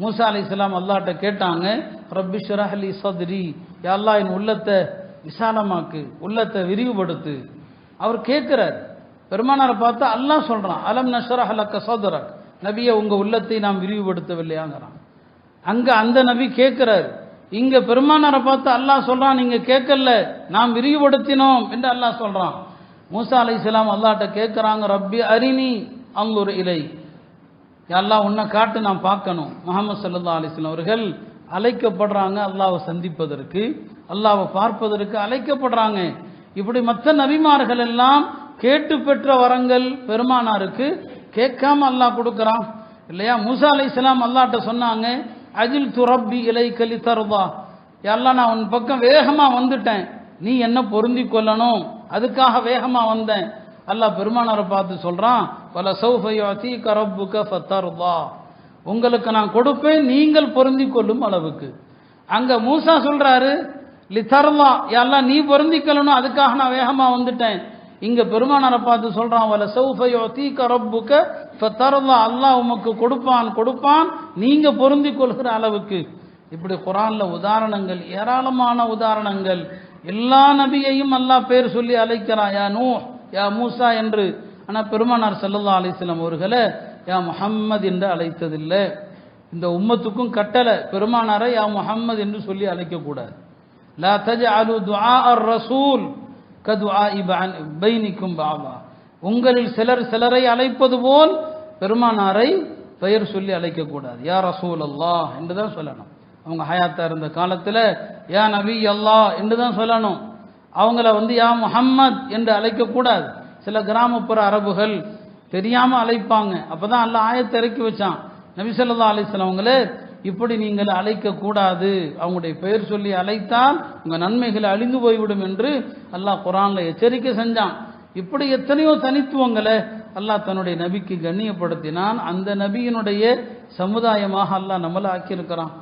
மூசா அலைஹிஸ்ஸலாம் அல்லாஹ்ட்ட கேட்டாங்க, ரப்பி ஷ்ரஹ் லி ஸத்ரி, யா அல்லாஹ் என் உள்ளத்தை விசாலமாக்கு, உள்ளத்தை விரிவுபடுத்து. அவர் கேட்கிறார். பெருமானாரை பார்த்து அல்லாஹ் சொல்றான், அலம் நஷ்ரஹ் லக ஸத்ரக், நபியே உங்க உள்ளத்தை நாம் விரிவுபடுத்தவில்லையாங்கிறான். அங்க அந்த நபி கேட்கிறார். இங்க பெருமானாரை பார்த்து அல்லாஹ் சொல்றான், நீங்க கேட்கல, நாம் விரிவுபடுத்தினோம் என்று அல்லாஹ் சொல்றான். மூசா அலைஹிஸ்ஸலாம் அல்லாஹ்ட்ட கேட்கிறாங்க, ரப்பி அரினி அன்துர் இலை, யா அல்லாஹ் உன்னை காட்டு, நான் பார்க்கணும். முஹம்மது ஸல்லல்லாஹு அலைஹி வஸல்லம் அவர்கள் அழைக்கப்படுறாங்க அல்லாஹ்வை சந்திப்பதற்கு, அல்லாஹ்வை பார்ப்பதற்கு அழைக்கப்படுறாங்க. இப்படி மற்ற நபிமார்கள் எல்லாம் கேட்டு பெற்ற வரங்கள் பெருமானாருக்கு கேட்காம அல்லாஹ் கொடுக்குறான் இல்லையா? மூசா அலைஹிஸ்ஸலாம் அல்லாஹ்ட்ட சொன்னாங்க, அஜில் துரப்பி இலை கலி தருவா, யா அல்லாஹ் நான் உன் பக்கம் வேகமா வந்துட்டேன், நீ என்ன பொருந்தி கொள்ளணும், அதுக்காக வேகமா வந்தேன். அல்லாஹ் பெருமானாரை பார்த்து சொல்றான், வல சௌஃப யுஅதீக ரப்புக ஃபதர்தா, உங்களுக்கு நான் கொடுப்பேன் நீங்கள் பொருந்தி கொள்ளும் அளவுக்கு. அங்க மூசா சொல்றாரு லிதர்லா, யா அல்லாஹ் நீ பொருந்திக்கொள்ளணும், அதுக்காக நான் வேகமா வந்துட்டேன். இங்க பெருமானாரை பார்த்து சொல்றான், வல சௌஃப யுஅதீக ரப்புக ஃபதர்லா, அல்லாஹ் உமக்கு கொடுப்பான் நீங்க பொருந்தி கொள்கிற அளவுக்கு. இப்படி குர்ஆன்ல உதாரணங்கள், ஏராளமான உதாரணங்கள். எல்லா நபியையும் அல்லாஹ் பேர் சொல்லி அழைக்கிறான், யா நூஹ், யா மூசா என்று. ஆனால் பெருமானார் ஸல்லல்லாஹு அலைஹி வஸல்லம் அவர்களை யா முஹம்மது என்று அழைத்ததில்லை. இந்த உம்மத்துக்கும் கட்டளை, பெருமானாரை யா முஹம்மது என்று சொல்லி அழைக்கக்கூடாது. லா தஜஅலு துஆ அர் ரசூல் கதுஆஇ பைனிக்கும் பாபா, உங்களில் சிலரை அழைப்பது போல் பெருமானாரை பெயர் சொல்லி அழைக்கக்கூடாது. யா ரசூல் அல்லாஹ் என்று தான் சொல்லணும். அவங்க ஹயாத்தா இருந்த காலத்தில் யா நபி அல்லாஹ் என்று தான் சொல்லணும். அவங்கள யா முஹம்மத் என்று அழைக்கக்கூடாது. சில கிராமப்புற அரபுகள் தெரியாம அழைப்பாங்க. அப்பதான் அல்லாஹ் ஆயத்தை இறக்கி வச்சான், நபி ஸல்லல்லாஹு அலைஹி வஸல்லம் அவங்களே இப்படி நீங்கள் அழைக்க கூடாது, அவங்களுடைய பெயர் சொல்லி அழைத்தால் உங்க நன்மைகளை அழிந்து போய்விடும் என்று அல்லாஹ் குர்ஆன்ல எச்சரிக்கை செஞ்சான். இப்படி எத்தனையோ தனித்துவங்களை அல்லாஹ் தன்னுடைய நபிக்கு கண்ணியப்படுத்தினான். அந்த நபியினுடைய சமுதாயமாக அல்லாஹ் நம்மளை ஆக்கியிருக்கிறான்.